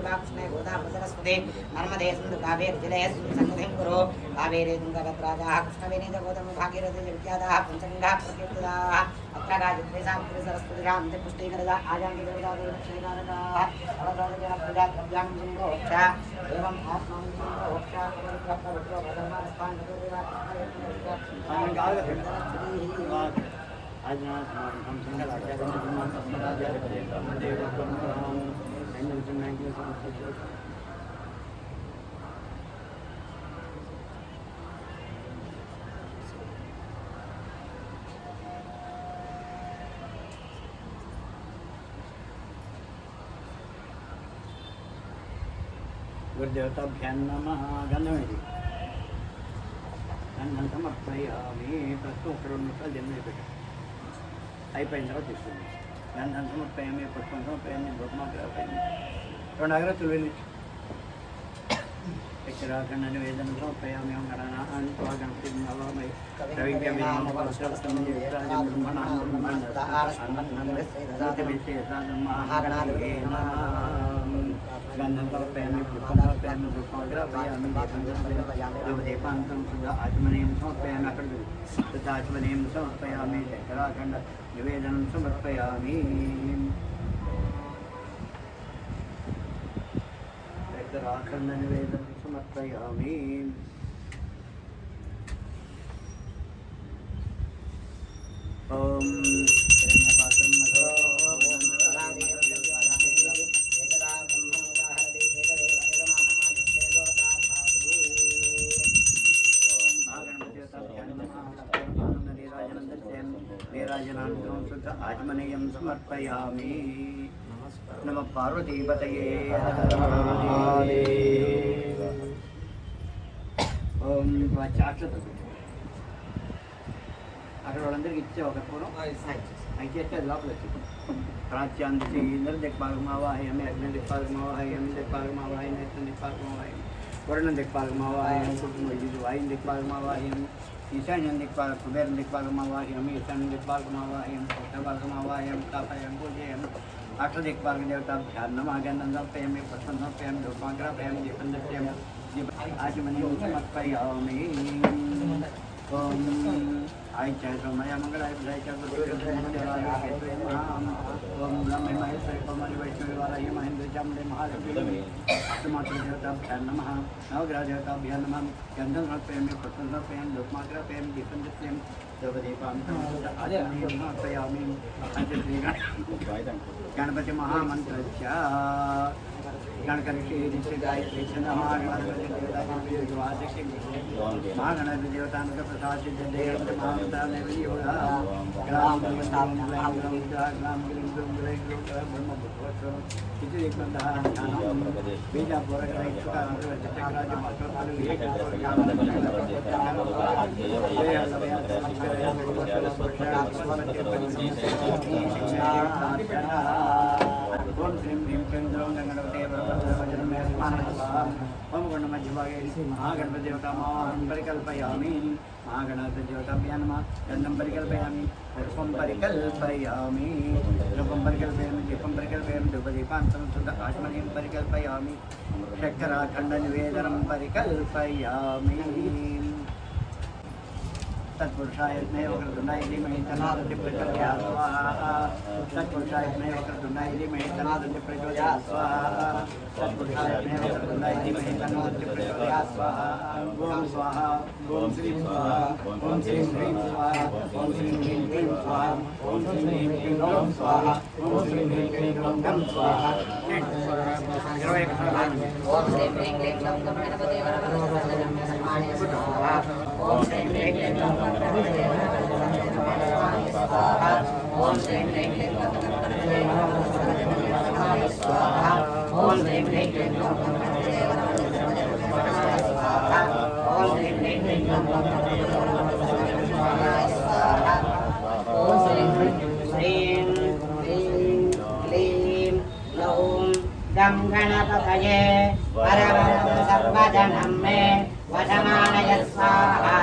देवा कृष्णे गोदावरी सरस्वती नर्मदे सिंधु कावेरी जलेऽस्मिन् सन्निधिं कुरु कावेरी तुङ्गभद्राजाः कृष्णवेणी गोदावरी भागीरथी विख्याताः पंचगङ्गाः प्रकीर्तिताः अत्र गायत्री सावित्री सरस्वती गान्धी पुष्टिकरदा आजान्ति देवताः दक्षिणारकाः अवतारजन प्रजा द्रव्यां सिंहोक्ष एवं आत्मां सिंहोक्ष पवित्रपवित्रो भगवान् देवा गुरुदेवताभ्यां नमः गन्धमेति गन्धं समर्पयामि प्रस्तोत्रं जन्मेपट అయిపోయిన తర్వాత తీసుకుంది గంధం సమర్పయామి పుష్పం సమర్పయామి భూమాగ్రహపయామి 2 అగరత్తులు వెలిగించు చక్రాఖండ నివేదన సమర్పయామి ఓం గణనాథాని త్వా గణపతిం నమామి రవిజ్ఞామి నమః విరాజం బ్రహ్మణాం గంధం సమర్పయామి పుష్పం సమర్పయామి భూమాగ్రహపయామి దేవాంతం సుధా ఆచమనీయం సమర్పయామి అక్కడ ఆచమనీయం సమర్పయామి చక్రాఖండ నివేదనం సమర్పయామి చక్రాఖండ నివేదనం సమర్పయామి ఓం హిరణ్యపాత్రం నీరాజనానందం శుద్ధ ఆత్మనేయం సమర్పయామి. నమః పార్వతీపతయే. ఓం చాట్లతో అక్కడ వాళ్ళందరికీ ఇచ్చే ఒక పూర్వం అయితే అది లోపల వచ్చింది. ప్రాచ్యాంది ఇంద్ర దిక్పాలకమావాహయం, అగ్ని దిక్పాలకమావాహయం, దిక్పాలకమావాహయం, నేత్రం దిక్పాలకమావాహయం, వరుణం దిక్పాలకమావాహయం, వాయుం దిక్పాలకమావాహయం, ఈశాన్యం దిక్పాల కుబేరం దిక్పాలకమావాహయం, ఈశాన్యం దిక్పాలకమావాహయం, ఉత్తరపాలకమావాహయం, తాపయం పూజయం, అష్టదిక్పాలక దేవతాభ్యాం నమః. గంధం సమర్పయామి, పుష్పం సమర్పయామి, ధూపమాగ్రాపయామి, దీపం దర్శయామి, ఆచమనీయం సమర్పయామి. ఓం आय चैत्रमय मंगलाय बुधाय चैत्रदेवाय ओम ब्रह्म महेश्वरी पवमाली वैष्णवी वाराय महेंद्र चामुंडे महालक्ष्मी अष्टमात्र देवताभ्यां नमः. नवग्रह देवताभ्यां नमः. गंधं समर्पयामि, पुष्पं समर्पयामि, धूपमाग्रापयामि, दीपं दर्शयामि, देवदीपां समर्पयामि. गणपति महामन्त्रस्य गणकर्षि गायत्री महागणपति देवतानुग प्रसाद बीजापुर ओम श्रीं ह्रीं क्लीं द्रौं गणपते ओम गणमध्यभागे महागणपति देवतामावाहनं परिकल्पयामि. महागणपति देवताभ्यां नमः. गन्धं परिकल्पयामि, पुष्पं परिकल्पयामि, धूपं परिकल्पयामि, दीपं परिकल्पयामि, धूपदीपान्तरं शुद्ध आचमनीयं परिकल्पयामि, शर्कराखण्डनिवेदनं परिकल्पयामि. तत्पुरुषाय विद्महे वक्रतुण्डाय धीमहि तन्नो प्रचोदयात् स्वाहा. तत्पुरुषाय विद्महे वक्रतुण्डाय धीमहि तन्नो प्रचोदयात् स्वाहा. तत्पुरुषाय विद्महे वक्रतुण्डाय धीमहि तन्नो प्रचोदयात् स्वाहा. ओम स्वाहा, ओम श्रीं स्वाहा, ओम श्रीं ह्रीं स्वाहा, ओम श्रीं ह्रीं क्लीं स्वाहा, ओम श्रीं ह्रीं क्लीं ग्लौं स्वाहा, ओम श्रीं ह्रीं क्लीं ग्लौं गं स्वाहा. ओम श्रीं ह्रीं क्लीं ग्लौं गं गणपते वरवरदसर्वजन्मसम्माने स्वाहा. ओम श्रीं ह्रीं क्लीं ग्लौं गणपते वरवरदसर्वजन्मसम्माने स्वाहा. ओम श्रीं ह्रीं क्लीं ग्लौं गणपते वरवरदसर्वजन्मसम्माने स्वाहा. ओम श्रीं ह्रीं क्लीं ग्लौं गणपते वरवरदसर्वजन्मसम्माने स्वाहा. ओम श्रीं ह्रीं क्लीं ग्लौं गणपते वरवरदसर्वजन्मसम्माने स्वाहा. ओम श्रीं ह्रीं क्लीं ग्लौं गं गणपतये वरवरदसर्वजनं मे वशमानय स्वाहा.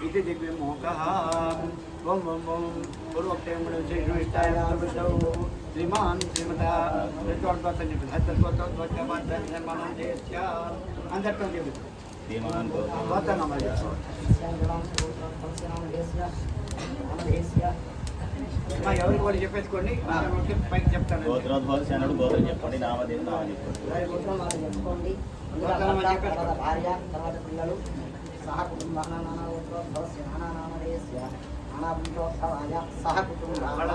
इति दिव्यमोकः. ओम ओम ओम पूर्वोक्तेन श्रीष्टाय श्रीमान् श्रीमता ఎవరికి కూడా చెప్పేసుకోండి. పైకి చెప్తాను. గోత్రోద్భవశానుడు గోత్రం చెప్పండి. నామదేవి నామని చెప్పుకోండి. భార్య తర్వాత పిల్లలు సహ కుటుంబాన నామోద్భవస్య నామదేశస్య నామోద్భవాయ సహ కుటుంబాన.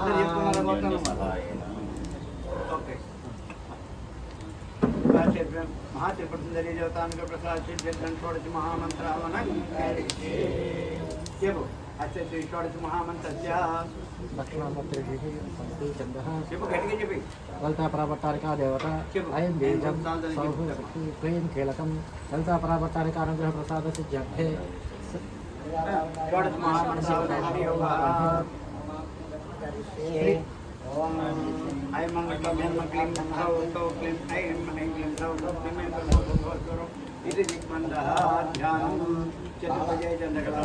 ఓకే. महात्रिपुरसुंदरी देवतानुग्रह प्रसाद सिद्धिर्धन षोडश महामंत्र हवनं చెప్పు. అచ్చే శ్రీ షోడశ మహామంత్రస్య చెప్పు, గట్టిగా చెప్పి. లలితా పరాభట్టారికా దేవత అయం బీజం క్లీం కీలకం లలితా పరాభట్టారికా అనుగ్రహ ప్రసాద సిద్ధ్యర్థే షోడశ మహామంత్ర ఓం ఐం మంగళం క్లీం సౌ క్లీం ఐం క్లీం సౌ క్లీం ఇది దిక్మందః ధ్యానం చతుర్భుజై చంద్రకళా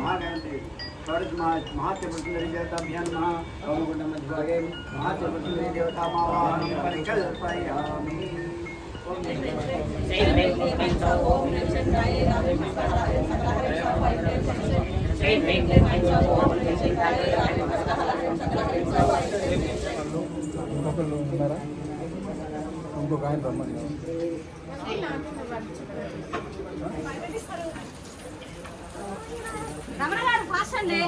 महागणपति षोडश महात्रिपुरसुंदरी देवताभ्यां नमः. ओमकुण्डमध्यभागे महात्रिपुरसुंदरी देवतामावाहनं परिकल्पयामि. ఇంకొకళ్ళు ఉన్నారా? ఇంకొక ఆయన రమ్మని రమణ గారు ఫాస్ట్ అండి.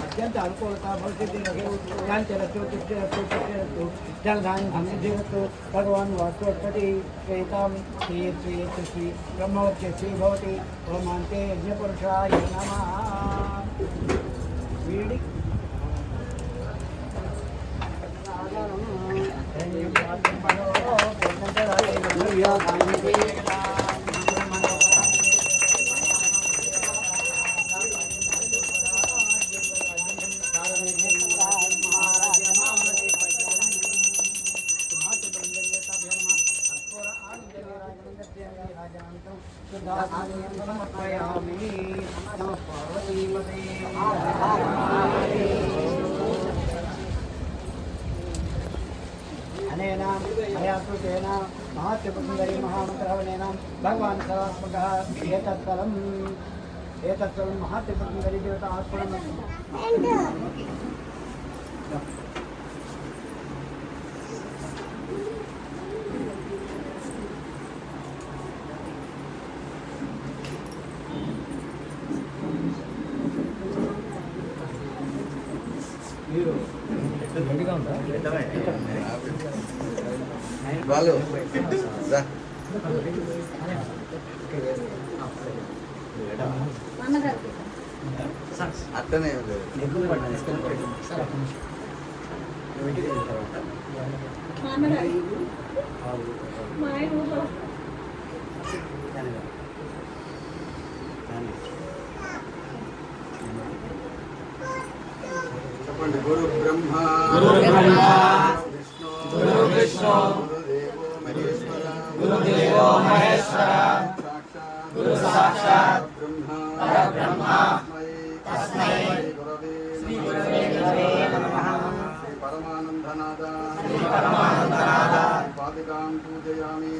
అత్యంత అనుకూలత జలధాన్యస్తు భగవాన్ వాస్తోత్పతి శ్రీతాం శ్రీ శ్రీ శ్రీ బ్రహ్మవత్య శ్రీ భవతి ఓమాంతే యజ్ఞపురుషాయ నమః. వీడి అనేన అయాకృతేన మహాత్యపుందరి మహామంత్రవనేన భగవాన్ సర్వాత్మకः ఏతత్ఫలం మహాత్యపుందరి దేవత ఆత్మనం. మీరు వాళ్ళు అట్టనే చెప్పండి. గురు బ్రహ్మ విష్ణు గురుదేవో మహేశ్వర గురు సాక్షాత్ బ్రహ్మ తస్మై గురవే నమః. పరమానందనాద పాదికాం పూజయామి.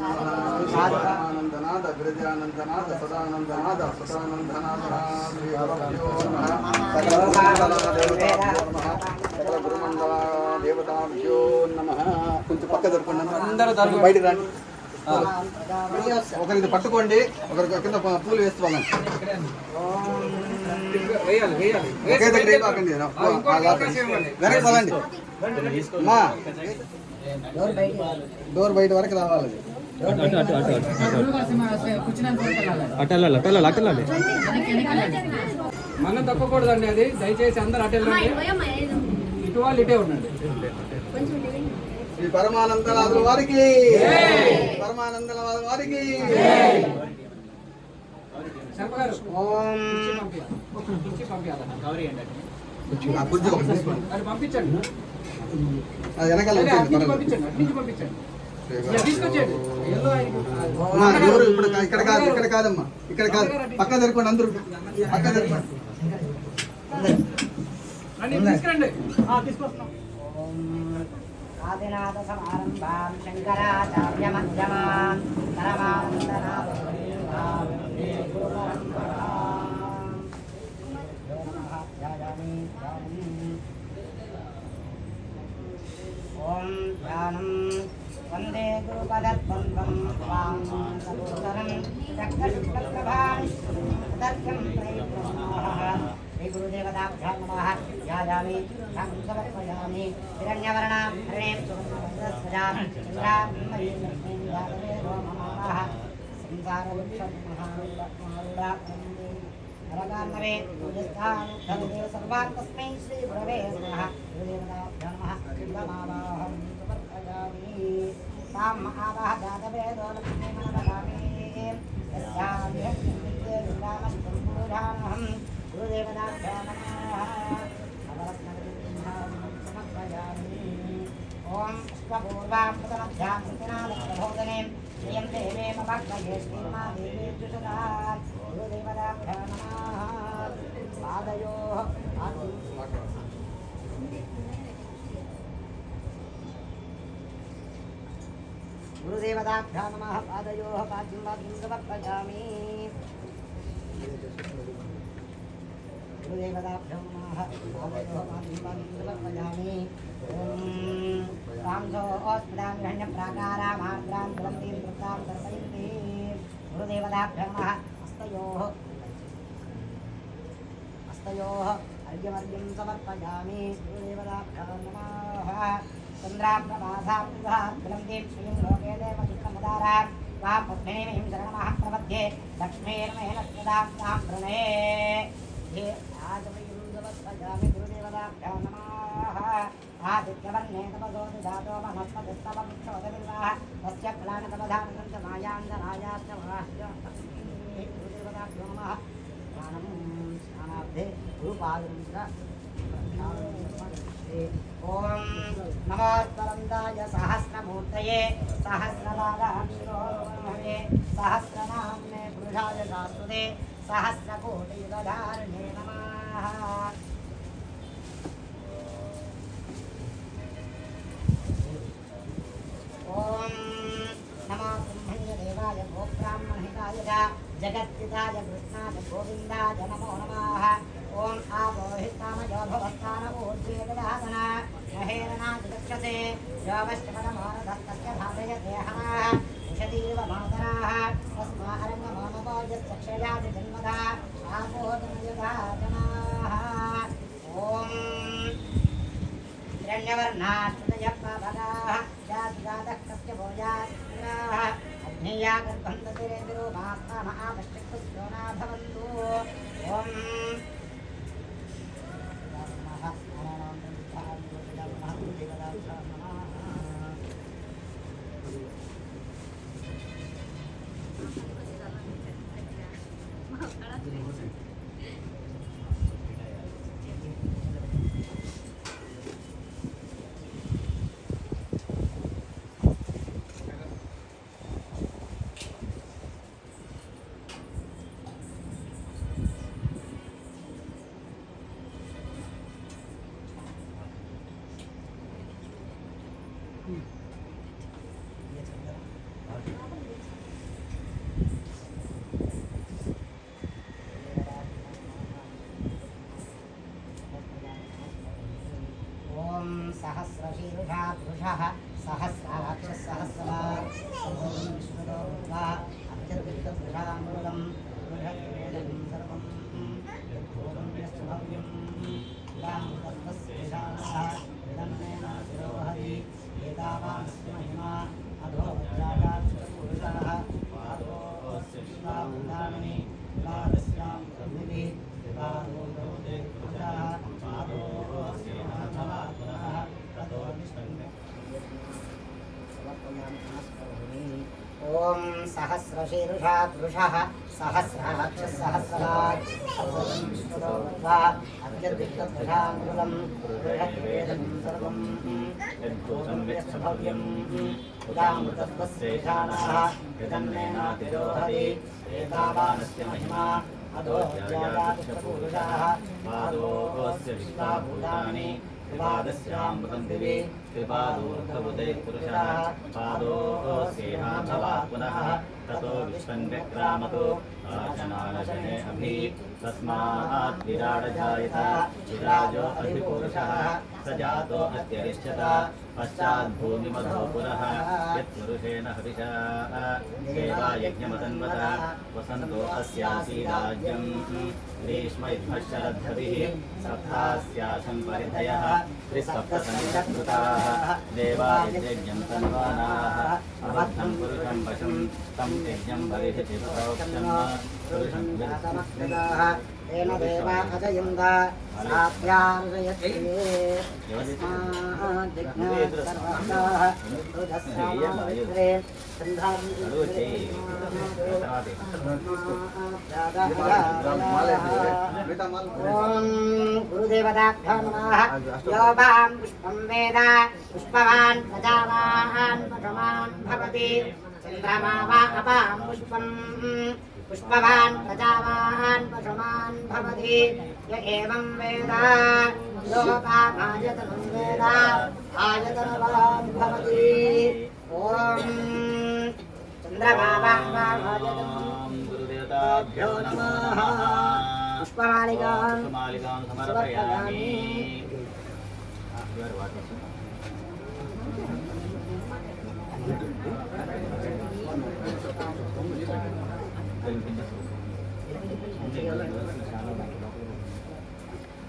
పరమానందనాద గిరిజానందనాద సదానందనాద సదానందనాద శ్రీ గురుభ్యో నమః. సకల గురుమండల దేవతాభ్యో నమః. కొంచెం పక్క జరుపుకోండి. అందరూ బయటకు రండి. ఒకరికి పట్టుకోండి, ఒకరికి కింద పూలు వేస్తూ వాళ్ళండి. ఒకే దగ్గర అయిపోకండి. వెనక్కి పదండి. డోర్ బయట వరకు రావాలి. మనం తప్పకూడదండి. అది దయచేసి అందరు అటెళ్ళండి. ఇటు వాళ్ళు ఇటే ఉండండి. శ్రీ పరమానందనాథుల వారికి, పరమానందనాథుల వారికి. శంకర్ ఓం కుర్చీ ఒకటి తీసుకోండి. అది పంపించండి. అది వెనకాల అటు వచ్చేయండి. నుంచి పంపించండి. అటు నుంచి పంపించండి. ఇలా తీసుకొచ్చేయండి. ఎల్లో ఆయనకు ఎవరు ఇప్పుడు ఇక్కడ కాదు, ఇక్కడ కాదమ్మా, ఇక్కడ కాదు. పక్క జరుపుకోండి. అందరూ పక్క జరుపుకోండి. రండి, తీసుకురండి. తీసుకొస్తున్నాం. ఆదినాథ సమారంభాం శంకరాచార్య మధ్యమాం పరమానందనాథ ఓం ధ్యానం వందే గురుపదద్వంద్వం వాం సదోదరం చక్రశుక్లప్రభాం తదర్థం ప్రయత్నః. శ్రీ గురుదేవతాభ్యాం నమః. ధ్యాయామి సమర్పయామి. హిరణ్యవర్ణాం హరిణీం సువర్ణవస్త్రస్వజాం చంద్రాం మయీం లక్ష్మీం యాదవేదో మమాః. సంసారవృక్షమారుడాక్రందే నరకాన్నవే పూజస్థాం ధనుదే సర్వాన్ తస్మై శ్రీ గురవే నమః. గురుదేవతాభ్యాం నమః. శివమావాహం సమర్పయామి. समर्पयामि ताम् आवाह जातवेदो लक्ष्मी मनवदामि यस्याभिः रामस्तं पुरुषाणहं गुरुदेवताभ्यो नमः समर्पयामि ॐ स्वपूर्वां प्रथमध्यां कृतनालप्रबोधने श्रियं देवे ममग्नये श्रीमा देवी जुषदा गुरुदेवताभ्यो नमः पादयोः गुरुदेवताभ्यो नमः पादयोः पाद्यं समर्पयामि गुरुदेवताभ्यो नमः पादयोः पाद्यं समर्पयामि रामसो अस्मदां गृह्ण्यप्राकारामार्द्रां तुलन्तीं वृत्तां तर्पयन्ति गुरुदेवताभ्यो नमः हस्तयोः अर्घ्यमर्घ्यं समर्पयामि गुरुदेवताभ्यो नमः चन्द्राप्रभासां तुलन्तीं श्रीं लोके देवचित्रमुदारां वा पद्मिनीं शरणमहं प्रपद्ये लक्ष्मीर्महे लक्ष्मीदां तां प्रणये हे आजमयं समर्पयामि गुरुदेवताभ्यो नमः आदित्यवर्णे तपसो निधातो वनस्पतिस्तवक्षोदविल्वाः तस्य फलानतपधानं च मायान्दरायाश्च महाश्च गुरुदेवताभ्यो नमः स्नानं स्नानार्थे गुरुपादं च ॐ नमोऽस्मरन्दाय सहस्रमूर्तये सहस्रपादाक्षिरोमहे सहस्रनाम्ने पुरुषाय शाश्वते सहस्रकोटियुगधारिणे नमः ॐ नमो ब्रह्मण्यदेवाय गोब्राह्मणहिताय च जगत्पिताय कृष्णाय गोविन्दाय नमो नमः ॐ आपोहितामयो भवत्तानमूर्जेददासन महेरनादिदक्षसे योगश्चपदमानधस्तस्य धारयते हनः विशतीव मातराः तस्मा अरङ्गमानवो यत्सक्षयाति जन्मदा आपोदनयुधा जनाः ॐ हिरण्यवर्णाश्रुतयप्पभगाः जातिजातः कस्य भोजाः अग्नेया गर्भन्ततिरे विरूपास्ताम आपश्चित्तुस्योना भवन्तु ॐ सहस्रशीर्षा पुरुषः सहस्राक्षसहस्रात् विश्वदोर्वा अत्यर्पितपुरुषामूलं पुरुषवेदं सर्वं यद्भूतं यश्चभव्यं रामतत्त्वस्येषाः विदन्नेनातिरोहरि एतावानस्य महिमा अधो वज्रागाक्षपुरुषाः पादोऽस्य शिवाभूतानि पादस्यां प्रभृतिः पादो भवते पुरुषाः पादोऽस्य ॐ सहस्रशीर्षा पुरुषः सहस्राक्षसहस्रात् अत्यर्पितपुरुषामूलं पुरुषवेदं सर्वं यद्भूतं यच्छभव्यं उदामृतत्वस्येषाणाः यदन्नेनातिरोहरि एतावानस्य महिमा अधो ज्यायादृष्टपुरुषाः पादोऽस्य विश्वाभूतानि त्रिपादस्यामृतं दिवि त्रिपादोऽर्धबुधे पुरुषः पादोऽस्येहा भवात् पुनः ततो विश्वं व्यक्रामतो आचनानशने अभि तस्मात् विराडजायत विराजो अधिपुरुषः स जातो अत्यरिष्यत पश्चाद्भूमिमधो पुरः यत्पुरुषेण हविषा देवायज्ञमतन्वत वसन्तो अस्यासीराज्यं ग्रीष्म इद्मश्चरद्धभिः सप्तास्याशं परिधयः त्रिसप्तसङ्कृताः देवायज्ञं तन्वानाः अबद्धं पुरुषं पशुं तं यज्ञं बलिः प्रोक्षन् पुरुषं तेन देवा अजयन्त साध्यार्जयते सर्वस्ताः रुद्रस्यामावित्रे ॐ गुरुदेवताभ्यो नमः यो वां पुष्पं वेद पुष्पवान् प्रजावान् पशुमान् भवति चन्द्रमा वा अपां पुष्पं पुष्पवान् प्रजावान् पशुमान् भवति य एवं वेद लोकामायतनं वेद आयतनवान् भवति ॐ चन्द्रमा वा अपामायतनं गुरुदेवताभ्यो नमः पुष्पमालिकान् समर्पयामि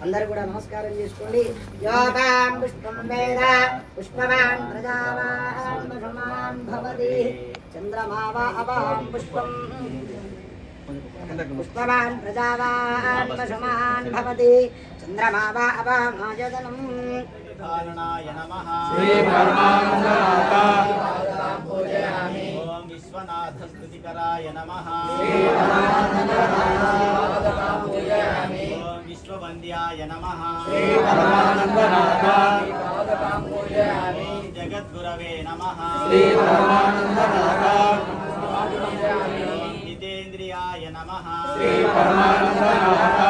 అందరూ కూడా నమస్కారం చేసుకోండి యోగాం పుష్పం వేద పుష్పవాన్ ప్రజావాన్ పశుమాన్ భవతి చంద్రమా వా అపాం పుష్పం పుష్పవాన్ ప్రజావాన్ పశుమాన్ భవతి చంద్రమా వా అపామాయతనం ధారణాయ నమః శ్రీ పరమానందనాథ పూజయామి ఓం విశ్వనాథ స్తుతికరాయ నమః శ్రీ పరమానందనాథ పూజయామి ఓం విశ్వవంద్యాయ నమః శ్రీ పరమానందనాథ పూజయామి ఓం జగద్గురవే నమః శ్రీ పరమానందనాథ ఓం జితేంద్రియాయ నమః శ్రీ పరమానందనాథ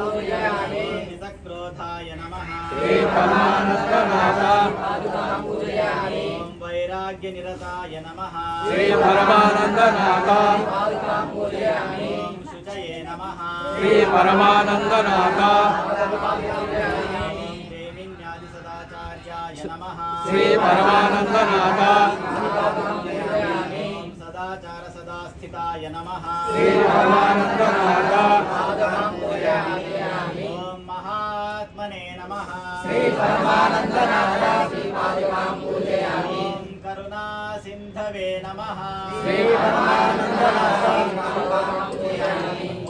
పూజయామి ఓం నిసక్రోధాయ నమః శ్రీ పరమానందనాథ పూజయామి ఓం వైరాగ్యనిరతాయ నమః శ్రీ పరమానందనాథ పూజయామి ఓం శుచయే నమః శ్రీ పరమానందనాథ ఓం దేవిన్యాది సదాచార్యాయ నమః శ్రీ పరమానందనాథ ఓం సదాచార సదాస్థితాయ నమః శ్రీ పరమానందనాథ ఓం మహాత్మనే నమః శ్రీ పరమానందనాథ ఓం కరుణా సింధవే నమః శ్రీ పరమానందనాథ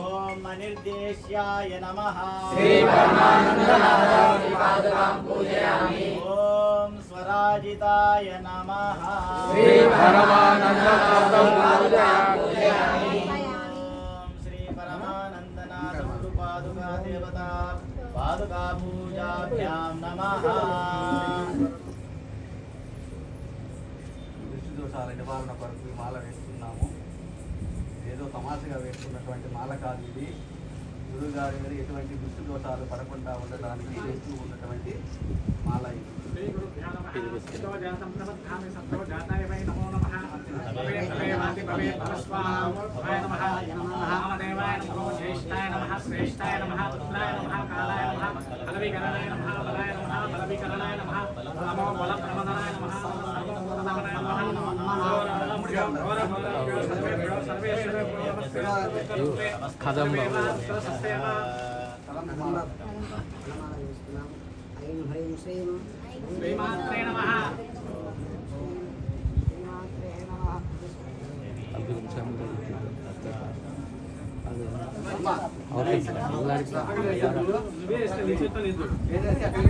ఓం అనిర్దేశ్యాయ నమః శ్రీ పరమానందనాథ ఓం స్వరాజితాయ నమః శ్రీ పరమానందనాథ ఓం శ్రీ పరమానందనాథ గురు పాదుకా దేవత పాదుకా పూజాభ్యాం నమః దృష్టి దోషాల నివారణ కొరకు ఈ మాల వేస్తున్నాము. ఏదో తమాషగా వేసుకున్నటువంటి మాల కాదు ఇది. గురువు గారి మీద ఎటువంటి దృష్టి దోషాలు పడకుండా ఉండడానికి వేస్తూ ఉన్నటువంటి మాల ఇది. ఐం హ్రీం శ్రీం శ్రీమాత్రే నమః శ్రీమాత్రే నమః ఏదైతే అక్కడ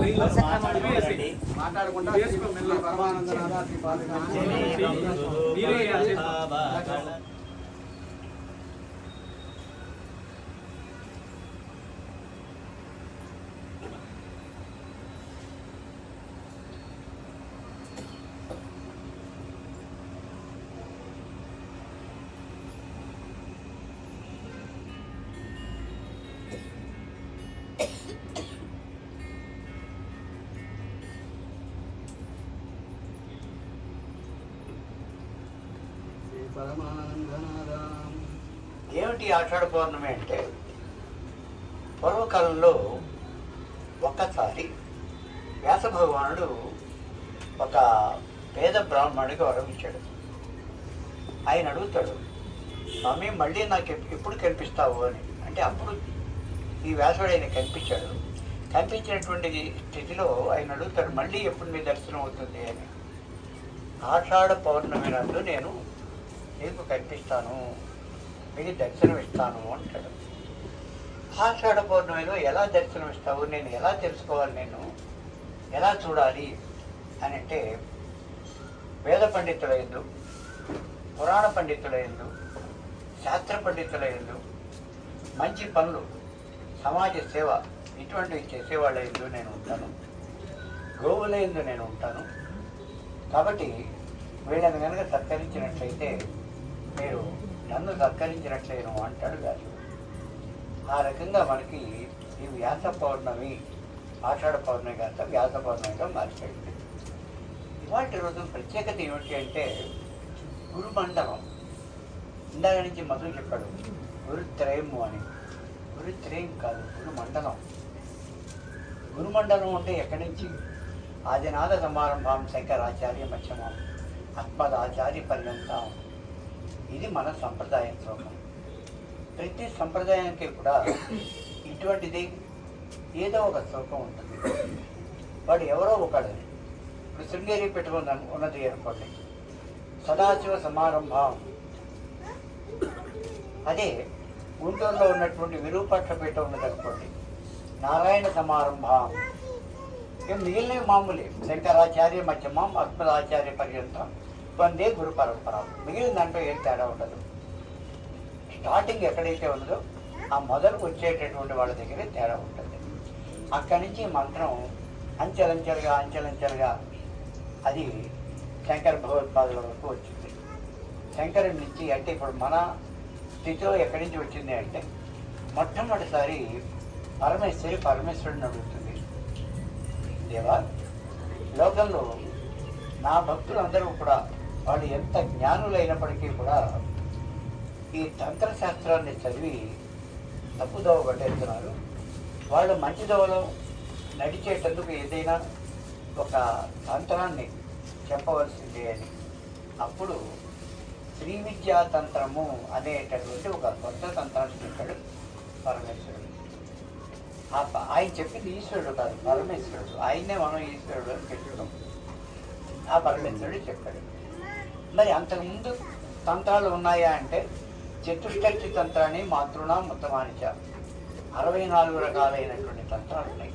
వెళ్ళిపోండి. మాట్లాడకుండా శ్రీ పరమానందనాథ శ్రీ పాదుకా ఏమిటి ఆషాఢ పౌర్ణమి అంటే పూర్వకాలంలో ఒక్కసారి వ్యాస భగవానుడు ఒక పేద బ్రాహ్మణుడికి వరం ఇచ్చాడు. ఆయన అడుగుతాడు, స్వామి మళ్ళీ నాకు ఎప్పుడు కనిపిస్తావు అని. అంటే అప్పుడు ఈ వ్యాసుడు ఆయన కనిపించాడు. కనిపించినటువంటి స్థితిలో ఆయన అడుగుతాడు, మళ్ళీ ఎప్పుడు నీ దర్శనం అవుతుంది అని. ఆషాఢ పౌర్ణమి నాడు నేను నీకు కనిపిస్తాను మీకు దర్శనం ఇస్తాను అంటాడు. ఆషాఢ పౌర్ణమిలో ఎలా దర్శనం ఇస్తావు, నేను ఎలా తెలుసుకోవాలి, నేను ఎలా చూడాలి అని అంటే వేద పండితుల యందు, పురాణ పండితుల యందు, శాస్త్ర పండితుల యందు, మంచి పనులు, సమాజ సేవ ఇటువంటివి చేసేవాళ్ళ యందు నేను ఉంటాను, గోవుల యందు నేను ఉంటాను. కాబట్టి వీళ్ళని కనుక సత్కరించినట్లయితే మీరు నన్ను సత్కరించినట్లేను అంటాడు వ్యాసుడు. ఆ రకంగా మనకి ఈ వ్యాస పౌర్ణమి, ఆషాఢ పౌర్ణమి కాస్త వ్యాస పౌర్ణమిగా మార్చిపోయింది. ఇవాటి రోజు ప్రత్యేకత ఏమిటి అంటే గురుమండలం. ఇందాక నుంచి మొదలు చెప్పాడు గురుత్రయము అని. గురుత్రయం కాదు, గురుమండలం. గురుమండలం అంటే ఎక్కడి నుంచి? ఆదినాథ సమారంభం శంకరాచార్య మధ్యమం అస్మదాచార్య పర్యంతం. ఇది మన సంప్రదాయ శ్లోకం. ప్రతి సంప్రదాయానికి కూడా ఇటువంటిది ఏదో ఒక శ్లోకం ఉంటుంది. వాడు ఎవరో ఒకడు. ఇప్పుడు శృంగేరి పెట్టుకుని ఉన్నది అనుకోండి, సదాశివ సమారంభం. అదే గుంటూరులో ఉన్నటువంటి విరూపాక్షపేట ఉన్నది అనుకోండి, నారాయణ సమారంభం. ఇక మిగిలినవి మామూలే, శంకరాచార్య మధ్యమం అస్మదాచార్య పర్యంతం వందే గురు పరంపర. మిగిలిన దాంట్లో ఏం తేడా ఉండదు. స్టార్టింగ్ ఎక్కడైతే ఉన్నదో ఆ మొదలు వచ్చేటటువంటి వాళ్ళ దగ్గరే తేడా ఉంటుంది. అక్కడి నుంచి మంత్రం అంచెలంచెలుగా అది శంకర భగవత్పాదుల వరకు వచ్చింది. శంకరుడి నుంచి అంటే ఇప్పుడు మన స్థితిలో ఎక్కడి నుంచి వచ్చింది అంటే మొట్టమొదటిసారి పరమేశ్వరుడిని అడుగుతుంది, దేవా, లోకంలో నా భక్తులందరూ కూడా వాళ్ళు ఎంత జ్ఞానులైనప్పటికీ కూడా ఈ తంత్రశాస్త్రాన్ని చదివి తప్పుదోవ పట్టేస్తున్నారు. వాళ్ళు మంచి దోవలో నడిచేటందుకు ఏదైనా ఒక తంత్రాన్ని చెప్పవలసిందే అని. అప్పుడు శ్రీ విద్యా తంత్రము అనేటటువంటి ఒక కొత్త తంత్రాన్ని చెప్పాడు పరమేశ్వరుడు. ఆయన చెప్పింది ఈశ్వరుడు కాదు, పరమేశ్వరుడు. ఆయన్నే మనం ఈశ్వరుడు అని పెట్టుకోం. ఆ పరమేశ్వరుడు చెప్పాడు. మరి అంతకుముందు తంత్రాలు ఉన్నాయా అంటే చతుష్టి తంత్రాన్ని మాతృణం ఉత్తమానిచ 64 రకాలైనటువంటి తంత్రాలు ఉన్నాయి.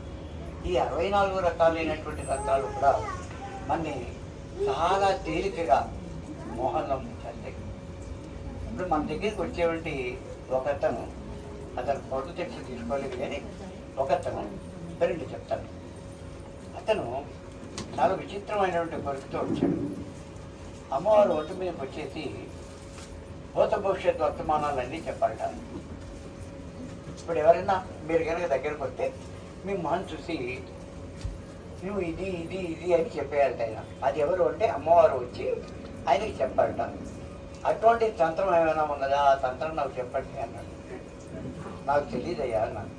ఈ 64 రకాలైనటువంటి తంత్రాలు కూడా మనని చాలా తేలికగా మోహంలో ముంచేస్తాయి. ఇప్పుడు మన దగ్గరికి వచ్చేటువంటి ఒకతను, అతను పొట్టు తెచ్చి తీసుకోలేదు కానీ ఒకతను రెండు చెప్తాను. అతను చాలా విచిత్రమైనటువంటి కోరికతో వచ్చాడు. అమ్మవారు ఒంటి మీదకి వచ్చేసి భూత భవిష్యత్ వర్తమానాలన్నీ చెప్పాలట. ఇప్పుడు ఎవరైనా మీరు కనుక దగ్గరకు వస్తే మీ మొహం చూసి నువ్వు ఇది ఇది ఇది అని చెప్పేయాలట ఆయన. అది ఎవరు అంటే అమ్మవారు వచ్చి ఆయనకి చెప్పాలట. అటువంటి తంత్రం ఏమైనా ఉన్నదా? ఆ తంత్రం నాకు చెప్పండి అన్నాడు. నాకు తెలియదయ్యా అన్నాను.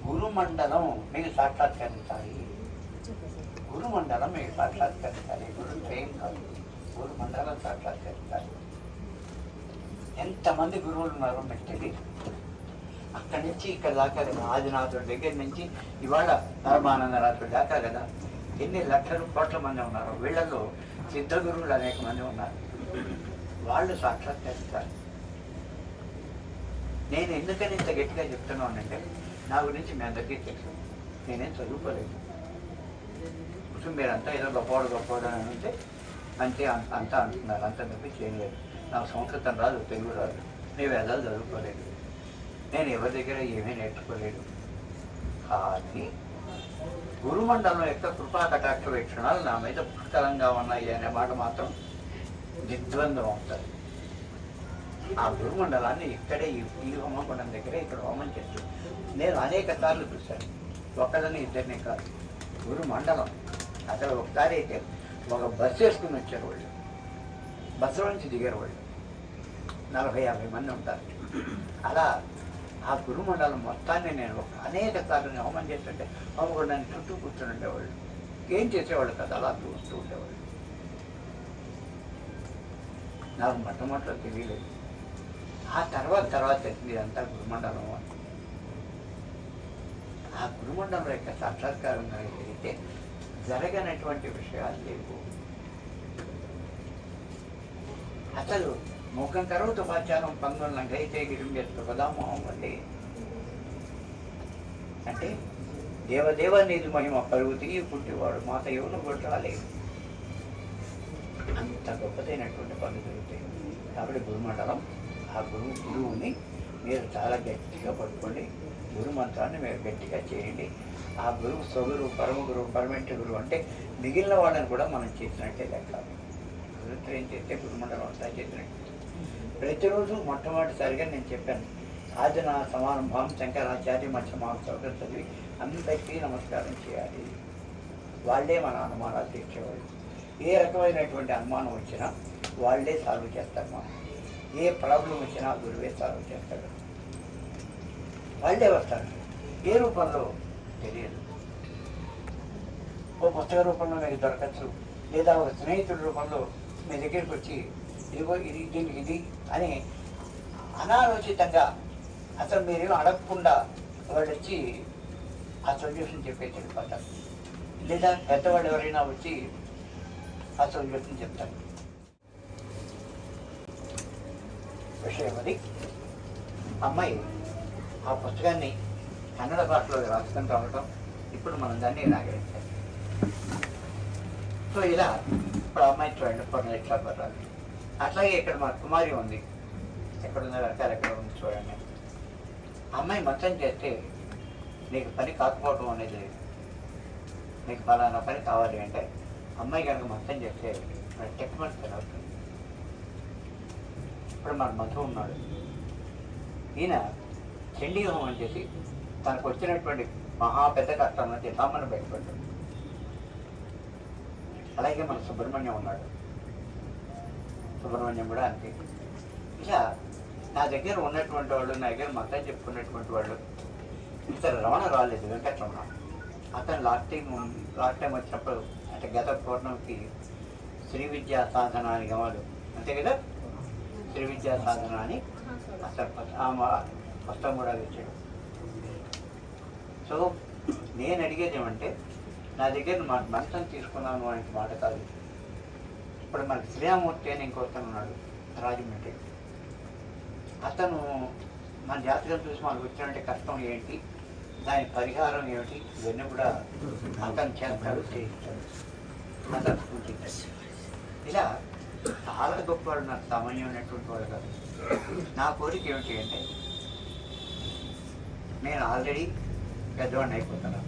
గురుమండలం మీకు సాక్షాత్కరించాలి, గురుమండలం మీకు సాక్షాత్కరించాలి. గురు ట్రైన్ కాదు, గురుమండలం సాక్షాత్కరించాలి. ఎంతమంది గురువులు ఉన్నారో మీకు తెలియదు. అక్కడి నుంచి ఇక్కడ దాకా కదా, ఆదినాథుడి దగ్గర నుంచి ఇవాళ పరమానందనాథుడి దాకా కదా ఎన్ని లక్షల కోట్ల మంది ఉన్నారు. వీళ్ళల్లో సిద్ధ గురువులు అనేక మంది ఉన్నారు. వాళ్ళు సాక్షాత్కరిస్తారు. నేను ఎందుకని ఇంత గట్టిగా చెప్తున్నానంటే నా గురించి మీ అందరికీ తెలుసు. నేనేం చదువుకోలేదు. కొంచెం మీరంతా ఏదో గొప్పవాడు అని అంటే అంతే అంతా అంటున్నారు. అంత తప్పి చేయలేదు. నాకు సంస్కృతం రాదు, తెలుగు రాదు, నేను వేదాలు చదువుకోలేదు, నేను ఎవరి దగ్గర ఏమీ నేర్చుకోలేదు. కానీ గురుమండలం యొక్క కృపా కటాక్ష వీక్షణాలు నా మీద పుష్కలంగా ఉన్నాయి అనే మాట మాత్రం నిర్ద్వంద్వం అవుతుంది. ఆ గురుమండలాన్ని ఇక్కడే ఈ హోమకొండం దగ్గరే ఇక్కడ హోమం చేస్తూ నేను అనేక సార్లు చూశాను. ఒకళ్ళని ఇద్దరిని కాదు, గురుమండలం. అసలు ఒకసారి అయితే ఒక బస్సు వేసుకుని వచ్చారు వాళ్ళు. బస్సులో నుంచి దిగారు వాళ్ళు. 40-50 మంది ఉంటారు. అలా ఆ గురుమండలం మొత్తాన్ని నేను అనేక సార్లు హోమం చేస్తుంటే హోమకొండాన్ని చుట్టూ కూర్చొని ఉండేవాళ్ళు. ఏం చేసేవాళ్ళు కదా, అలా చూస్తూ ఉండేవాళ్ళు. నాకు మొట్టమొదటిలో తెలియలేదు. ఆ తర్వాత తెలిసింది ఇదంతా గురుమండలం అని. ఆ గురుమండలం యొక్క సాక్షాత్కారం అయితే జరగనటువంటి విషయాలు లేవు. అసలు ముఖం కరోతు పాచారం పంగులను గైతే గిరింగెత్తు పదామోహం అండి. అంటే దేవదేవ నీది మహిమ పరుగు తిరిగి పుట్టివాడు మాత ఎవరు కొట్టాలి. అంత గొప్పదైనటువంటి పనులు జరుగుతాయి. కాబట్టి గురుమండలం ఆ గురువుని మీరు చాలా గట్టిగా పట్టుకోండి. గురు మంత్రాన్ని మీరు గట్టిగా చేయండి. ఆ గురువు స్వగురువు, పరమ గురువు, పరమెంటి గురువు అంటే మిగిలిన వాళ్ళని కూడా మనం చేసినట్టే లెక్క. గురుత్వం చేస్తే గురుమండలం అంతా చేసినట్టు. ప్రతిరోజు మొట్టమొదటిసారిగా నేను చెప్పాను, సాధన సమారంభం శంకరాచార్య మధ్యమాంసంగా చదివి అందరికీ నమస్కారం చేయాలి. వాళ్ళే మన అనుమానాలు తీర్చేవాళ్ళు. ఏ రకమైనటువంటి అనుమానం వచ్చినా వాళ్ళే సాల్వ్ చేస్తారు. మనం ఏ ప్రాబ్లం వచ్చినా గురువే సాల్వ్ చేస్తాడు. వాళ్ళే వస్తారు. ఏ రూపంలో తెలియదు. ఓ పుస్తక రూపంలో మీకు దొరకచ్చు, లేదా ఒక స్నేహితుడి రూపంలో మీ దగ్గరికి వచ్చి ఇదిగో ఇది దీనికి ఇది అని అనాలోచితంగా అసలు మీరేమో అడగకుండా వాళ్ళు వచ్చి ఆ సొల్యూషన్ చెప్పేసి వెళ్ళిపోతారు. లేదా పెద్దవాళ్ళు ఎవరైనా వచ్చి ఆ సొల్యూషన్ చెప్తారు. విషయం అది. అమ్మాయి ఆ పుస్తకాన్ని కన్నడ భాషలో రాసుకొని రావడం, ఇప్పుడు మనం దాన్ని నాగరించాలి. సో ఇలా ఇప్పుడు అమ్మాయి చూడండి, పొరలు ఎట్లా పర్రాలి. అట్లాగే ఇక్కడ మా కుమారి ఉంది, ఎక్కడున్న రకాలు ఎక్కడ ఉంది చూడండి. అమ్మాయి మొత్తం చేస్తే నీకు పని కాకపోవడం అనేది లేదు. నీకు ఫలానా పని కావాలి అంటే అమ్మాయి కనుక మొత్తం చేస్తే టెక్నిక్ పని అవుతుంది. ఇప్పుడు మన మధు ఉన్నాడు, ఈయన చండీ హోమం చేసి తనకు వచ్చినటువంటి మహా పెద్ద కష్టం నుంచి సామాన్లు బయటపడ్డాడు. అలాగే మన సుబ్రహ్మణ్యం ఉన్నాడు, సుబ్రహ్మణ్యం కూడా అంతే. ఇలా నా దగ్గర ఉన్నటువంటి వాళ్ళు, నా దగ్గర మొత్తం చెప్పుకున్నటువంటి వాళ్ళు, ఇతర రమణ రాలేదు, వెంకటరమణ. అతను లాస్ట్ టైం వచ్చినప్పుడు అంటే గత పూర్ణంకి శ్రీ విద్యా సాధన అని గమలు అంతే కదా, శ్రీ విద్యా సాధన అని అసలు పుస్తకం కూడా ఇచ్చాడు. సో నేను అడిగేది ఏమంటే, నా దగ్గర మంత్రం తీసుకున్నాను అనే మాట కాదు. ఇప్పుడు మనకి శ్రీరామూర్తి అని ఇంకొకతను ఉన్నాడు రాజమండ్రి. అతను మన జాతకం చూసి మనకు వచ్చినట్టే కష్టం ఏంటి, దాని పరిహారం ఏమిటి, ఇవన్నీ కూడా అతను చేస్తాడు, చేయిస్తాడు, అతను సూచించాడు. ఇలా చాలా గొప్ప వాళ్ళు, నాకు సామాన్యమైనటువంటి వాళ్ళు కాదు. నా కోరిక ఏమిటి అంటే, నేను ఆల్రెడీ పెద్దవాడిని అయిపోతున్నాను.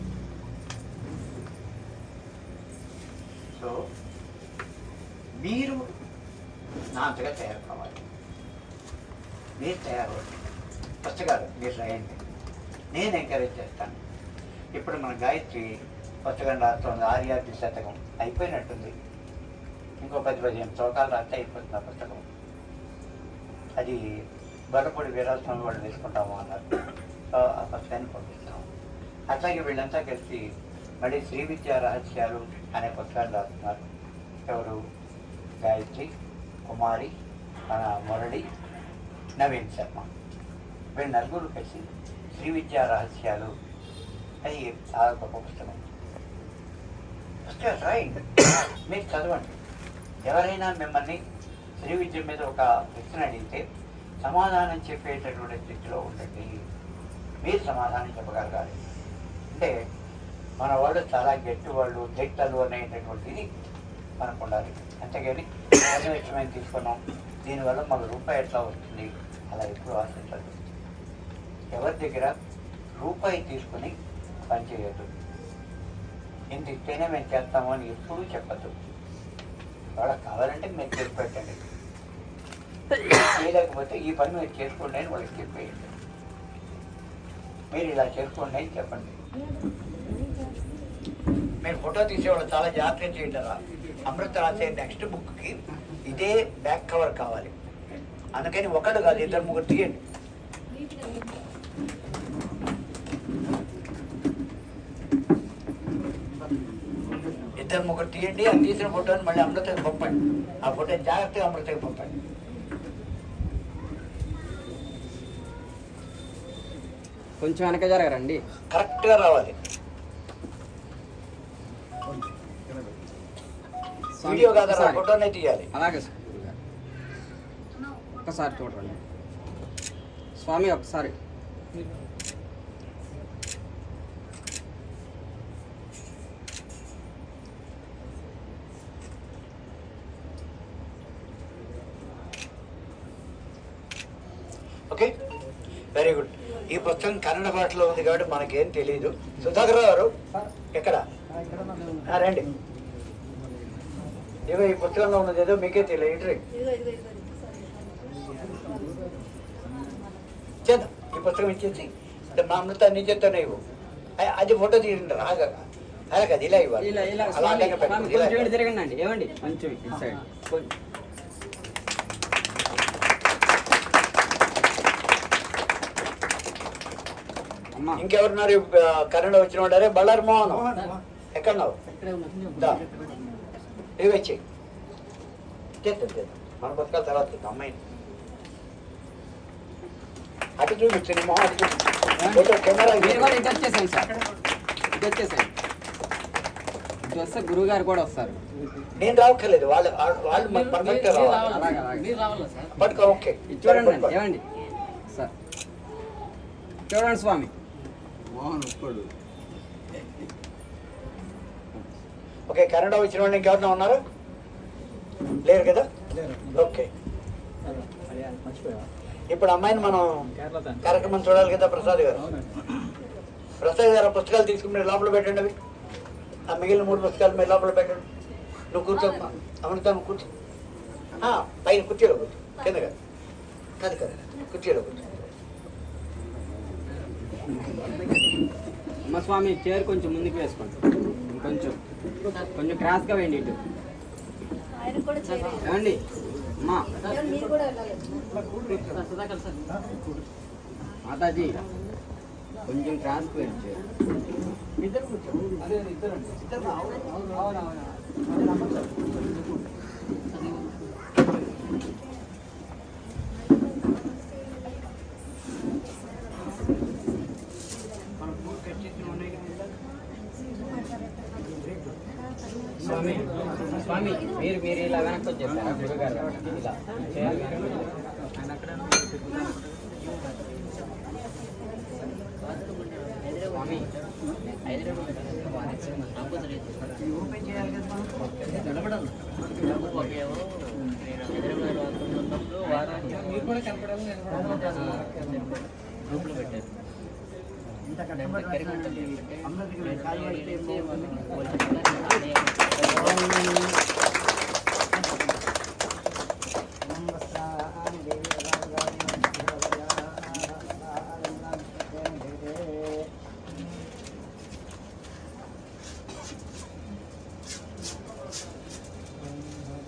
సో మీరు నా అంతగా తయారు కావాలి. మీరు తయారవ్వండి, పుస్తకాలు మీరు రాయండి, నేను ఎంకరేజ్ చేస్తాను. ఇప్పుడు మన గాయత్రి పుస్తకం రాస్తుంది, ఆర్యాది శతకం అయిపోయినట్టుంది. ఇంకో 10-15 శ్లోకాలు రాస్తే అయిపోతుంది ఆ పుస్తకం. అది బర్రపూడి వీరాస్వామి వాళ్ళు తీసుకుంటాము అన్నారు. సో ఆ పుస్తకాన్ని పంపిస్తాము. అట్లాగే వీళ్ళంతా కలిసి మళ్ళీ శ్రీ విద్యా రహస్యాలు అనే పుస్తకాలు రాస్తున్నారు. ఎవరు? గాయత్రి, కుమారి, మన మురళి, నవీన్ శర్మ, వీళ్ళు నలుగురు కలిసి శ్రీ విద్యా రహస్యాలు అది చాలా గొప్ప పుస్తకం. పుస్తకాలు రాయండి, మీరు చదవండి. ఎవరైనా మిమ్మల్ని శ్రీ విద్య మీద ఒక ప్రశ్న అడిగితే సమాధానం చెప్పేటటువంటి స్థితిలో ఉండండి. మీరు సమాధానం చెప్పగలగాలి. అంటే మన వాళ్ళు చాలా గట్టి వాళ్ళు, గెట్టలు అనేటటువంటిది మనకు ఉండాలి. అంతేగాని ఇష్టమైన తీసుకున్నాం, దీనివల్ల మాకు రూపాయి ఎట్లా వస్తుంది అలా ఎప్పుడు ఆశించదు. ఎవరి దగ్గర రూపాయి తీసుకుని పనిచేయద్దు. ఇంత ఇస్తేనే మేము చేస్తాము అని ఎప్పుడూ చెప్పద్దు. వాళ్ళకి కావాలంటే మీరు చేసి పెట్టండి, చేయలేకపోతే ఈ పని మీరు చేసుకోండి అని వాళ్ళకి చెప్పేయండి. మీరు ఇలా చేసుకోండి అని చెప్పండి. మీరు ఫోటో తీసేవాళ్ళు చాలా జాగ్రత్తగా చేయంటారా. అమృత రాసే నెక్స్ట్ బుక్కి ఇదే బ్యాక్ కవర్ కావాలి. అందుకని ఒకడు కాదు, 2-3 తీయండి. ఇద్దరు ముగ్గురు తీయండి. అది తీసిన ఫోటోని మళ్ళీ అమృతకి పంపండి. ఆ ఫోటో జాగ్రత్తగా అమృతకి పంపండి. కొంచెం వెనక జరగరండి, కరెక్ట్గా రావాలి. వీడియో కాదు, ఫోటోనే తీయాలి. అలాగే ఒక్కసారి చూడండి స్వామి, ఒక్కసారి. Okay, very good. ఈ పుస్తకం కన్నడ భాషలో ఉంది కాబట్టి మనకేం తెలియదు. సుధాకర్ గారు ఎక్కడ? రండి. ఇవో ఈ పుస్తకంలో ఉన్నది ఏదో మీకే తెలియదు. చేద్దాం, ఈ పుస్తకం ఇచ్చేసి మా అమృతాన్ని చేస్తాను ఇవ్వు. అది ఫోటో తీయండి. అలా కదా, ఇలా ఇవ్వాలి. తిరగండి అండి, ఏమండి కొంచెం ఇటు సైడ్. ఇంకెవరున్నారు కన్నడ వచ్చిన వాడారే? బళ్ళారి మోహన్ ఎక్కడున్నావు? ఇవి వచ్చి చేద్దాం, మన పుస్తకాల తర్వాత అమ్మాయిని అటు చూపించండి. మోహన్ అటు చూపించండి. కెమెరా ఇటు వచ్చేసాను సార్, ఇటు వచ్చేసాను. ఇటు వస్తే గురువు గారు కూడా వస్తారు. నేను రావక్కర్లేదు, వాళ్ళు పర్ఫెక్ట్ పట్టుకో. ఓకే, చూడండి ఏమండి సార్, చూడండి స్వామి. ఓకే, కన్నడ వచ్చిన వాళ్ళు ఇంకెవరన్నా ఉన్నారు? లేరు కదా? ఓకే, ఇప్పుడు అమ్మాయిని మనం కార్యక్రమం చూడాలి కదా. ప్రసాద్ గారు, ప్రసాద్ గారు పుస్తకాలు తీసుకుని మీరు లోపల పెట్టండి. అవి ఆ మిగిలిన 3 పుస్తకాలు మీరు లోపల పెట్టండి. నువ్వు కూర్చో అమృతం, కూర్చో. పైన కుర్చీలో కూర్చో, కింద కాదు కాదు కదా, కుర్చీలో కూర్చో. అమ్మ స్వామి, చైర్ కొంచెం ముందుకు వేసుకోండి, కొంచెం కొంచెం క్రాస్గా వేయండి ఇటు. ఏమండి అమ్మా మాతాజీ, కొంచెం క్రాస్కి వేయండి చైర్. ఇద్దరు కూర్చో. అదే ఇద్దరు స్వామి స్వామి, మీరు ఇలా వెనక్కి వచ్చేసారా గురుగారు? ఇలా చేయాలి. స్వామి ఓపెన్ చేయాలి కదా. మీరు కూడా కనపడాలి. గ్రూప్లో పెట్టారు. ఇంత కష్టపడి అందరికీ కాలు పడితే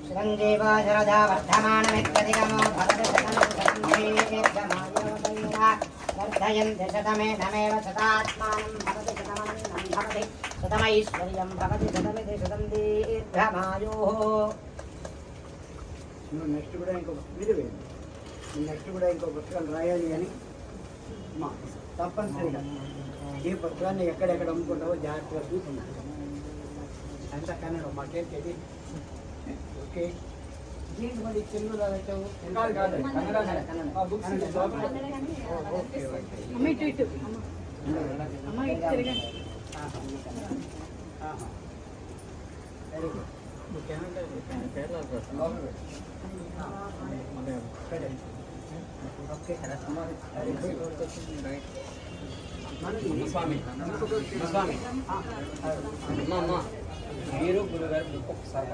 చిరంజీవో శరదా వర్ధమానమిత్యధిగమో భవతి వర్ధయంతి శతమేనమేవ శతాత్మానం భవతి శతమన్నం భవతి శతమైశ్వర్యం భవతి శతమితి శతం దీర్ఘమాయుః. నువ్వు నెక్స్ట్ కూడా ఇంకో పుస్తకాలు రాయాలి అని మా తప్పనిసరిగా ఈ పుస్తకాన్ని ఎక్కడెక్కడ అమ్ముకుంటావో జాగ్రత్తగా చూసుకున్నాను. అంత కన్నడ మాకేం తెలియదు. ఓకే, దీనికి మరి తెలుగు రావచ్చావు? Very good. స్వామి స్వామి, అమ్మ మీరు గురుగారు ఒక్కొక్కసారి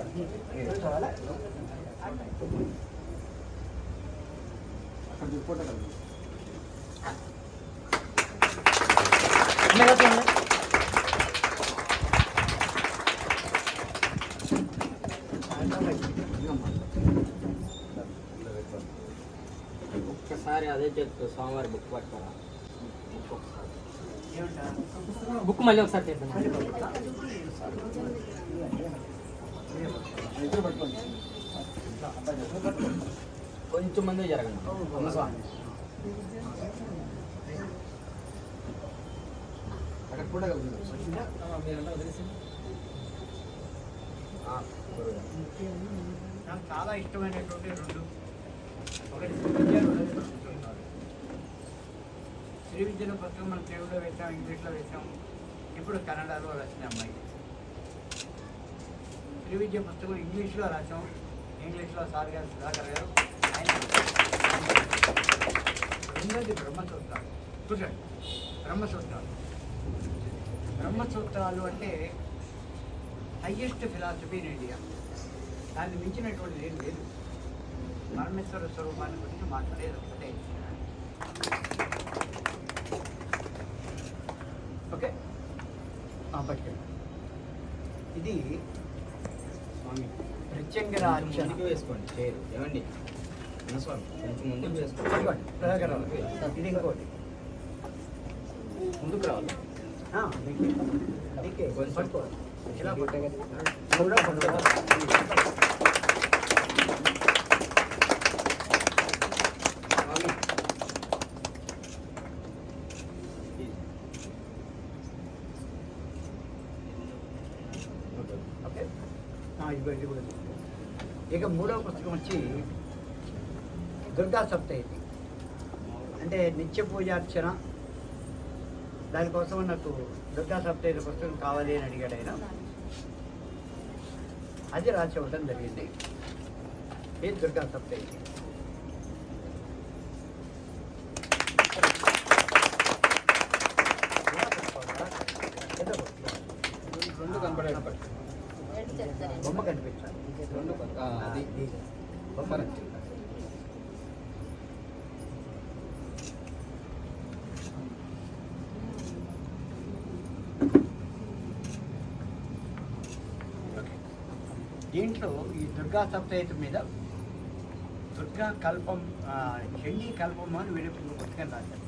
ఒక్కసారి అదే చెప్తూ స్వామివారి బుక్ పట్టుకోరా. బుక్ మళ్ళీ ఒకసారి చేద్దాం. కొంచెం మంది జరగండి. అక్కడ కూడా నాకు చాలా ఇష్టమైనటువంటి 2 ఒకటి శ్రీ విద్య, రెండోది బ్రహ్మసూత్రాలు. శ్రీ విద్యలో పుస్తకం మనం తెలుగులో వేసాం, ఇంగ్లీష్లో వేసాం, ఇప్పుడు కన్నడలో రాసిన అమ్మాయి. శ్రీ విద్య పుస్తకం ఇంగ్లీష్లో రాసాం, ఇంగ్లీష్లో సార్ గారు సుధాకర్ గారు ఆయన. రెండోది బ్రహ్మసూత్రాలు. చూడండి, బ్రహ్మసూత్రాలు. బ్రహ్మసూత్రాలు అంటే హయ్యెస్ట్ ఫిలాసఫీ ఇన్ ఇండియా. దాన్ని మించినటువంటిది ఏం లేదు. పరమేశ్వర స్వరూపాన్ని గురించి మాట్లాడేది ఒకటే. ఓకే, పట్టుకెళ్ళి. ఇది ప్రత్యంగర అర్చన. వేసుకోండి చేయరు ఏమండి స్వామి కొంచెం ముందుకు వేసుకోండి. పట్టుకోండి, ప్రయాగరాలు. ఇది ఇంకోటి ముందుకు రావాలి. నీకే కొంచెం పట్టుకోవాలి. ఇలా ఇలా పట్టుకోవాలి. పట్టుకోవాలి. కూడా పట్టుకోవాలి. ఓకే, ఇది కూడా తీసుకో. ఇక మూడవ పుస్తకం వచ్చి దుర్గా సప్తశతి. అంటే నిత్య పూజార్చన. దానికోసం నాకు దుర్గా సప్తశతి పుస్తకం కావాలి అని అడిగాడు ఆయన. అది రాసి ఇవ్వడం జరిగింది. ఇది దుర్గా సప్తశతి. రెండు కనపడే బొమ్మ కనిపించాలి. రెండు అది బొమ్మ కనిపించాలి. దీంట్లో ఈ దుర్గా సప్తశతి మీద దుర్గా కల్పం, చండీ కల్పం అని వేరే పుస్తకం రాశారు.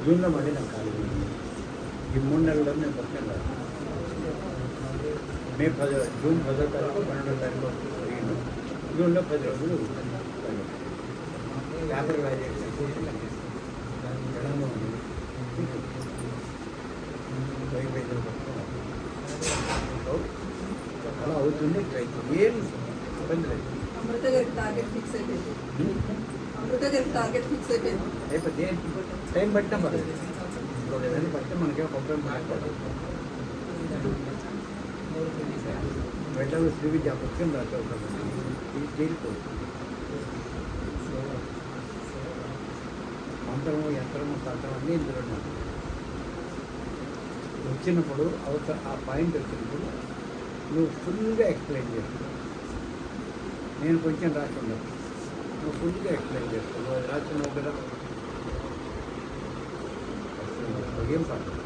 జూన్లో మళ్ళీ నాకు ఖాళీ ఉంది. ఈ 3 నెలల్లో నేను పుస్తకం రాశాను. జూన్ 10వ తారీఖు 12వ తారీఖు జరిగింది. జూన్లో 10 రోజులు పేపర్ వ్యాల్యూ అలా అవుతుంది. ఏం ఇబ్బంది లేదు. అమృత గారికి టార్గెట్ ఫిక్స్ అయిపోయింది. అమృత గారికి టార్గెట్ ఫిక్స్ అయిపోయింది. అయిపోతే టైం పట్టినా పర్లేదు. ఏదైనా పడితే మనకే కొబ్బరి మాట్లాడదు. వెంటనే శ్రీ విద్య పుస్తకం రాశారు. ఇది చేరిపోతుంది. మంత్రము, యంత్రము, తంత్రం అన్నీ ఇందులో ఉన్నాయి. వచ్చినప్పుడు ఆ పాయింట్ వచ్చినప్పుడు నువ్వు ఫుల్గా ఎక్స్ప్లెయిన్ చేస్తావు. నేను కొంచెం రాసి ఉండదు, నువ్వు ఫుల్గా ఎక్స్ప్లెయిన్ చేస్తావు. నువ్వు అది రాస్తున్నావు కదా, ఏం పర్లేదు.